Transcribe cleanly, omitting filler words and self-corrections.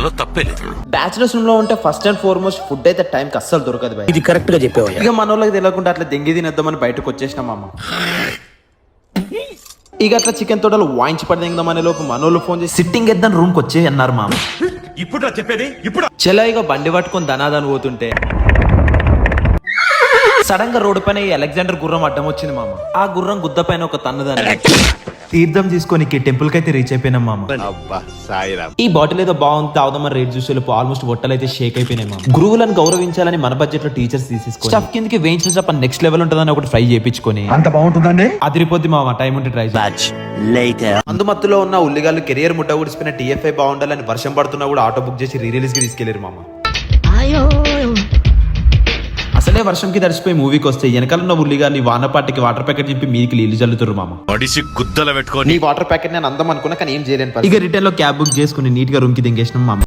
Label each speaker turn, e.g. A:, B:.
A: అందులో తప్పే లేదు.
B: బ్యాచులర్స్ రూమ్ లో ఉంటే ఫస్ట్ అండ్ ఫార్మోస్ట్ ఫుడ్ అయితే టైం కి అస్సలు దొరకదు భయ్.
C: ఇది కరెక్ట్ గా చెప్పేవా.
B: ఇక మన వాళ్ళకి తెలియకుండా అట్లా దెంగి తినేద్దామని బయటకు వచ్చేసినాం మామ. ఇక అట్లా చికెన్ తోటలు వాయించి పడదేంగదామనే లోపు మనోళ్ళు ఫోన్ చేసి సిట్టింగ్ ఎద్దాం రూమ్ కి వచ్చే అన్నారు మామ.
A: ఇప్పుడు చెప్పేది ఇప్పుడు
B: చెల్ల ఇక బండి పట్టుకొని ధనాదాన్ని పోతుంటే సడన్ గా రోడ్డు పైన ఈ అలెగ్జాండర్ గుర్రం అడ్డం వచ్చింది మామ. ఆ గుర్రం గుద్ద పైన ఒక తన్నుదాన్ని తీర్థం తీసుకొని టెంపుల్ కి అయితే రీచ్ అయిపోయినాం మామ. ఈ బాటిల్ ఏదో బాగుంది తాగుదామని రేట్ చూసే ఆల్మోస్ట్ బొట్టలు అయితే షేక్ అయిపోయినాయి మామ. గురువులను గౌరవించాలని మన బడ్జెట్ లో టీచర్స్ తీసేసుకో స్టఫ్ కిందకి వేయించిన చప్ప నెక్స్ట్ లెవెల్ ఉంటుందని ఒకటి ఫ్రై చేయించుకొని
C: అంత బాగుంటుందండి.
B: అదిరిపోద్ది మామ. టైం ఉంటే ట్రై అందుమత్తులో ఉన్న ఉల్లిగాళ్ళు కెరియర్ ముట్ట ఊడిసిపోయిన టీఎఫ్ఐ బాగుండాలని వర్షం పడుతున్నా కూడా ఆటో బుక్ చేసి రిలీజ్ కి తీసుకెళ్లారు మామ. అసలే వర్షంకి తడిసిపోయి మూవీకి వస్తే వెనకాల ఉన్న ఉల్లిగాళ్ళు వానపాటికి వాటర్ ప్యాకెట్ చెప్పి మీకి నీళ్లు చల్లుతారు మామ.
A: మడిసి గుద్దల పెట్టుకొని
B: నీ వాటర్ ప్యాకెట్ నేను అందం అనుకున్నా కానీ ఏం చేయలేను. ఇక రిటర్న్ లో క్యాబ్ బుక్ చేసుకుని నీట్ గా రూమ్ కి దింగేసినాం మామ.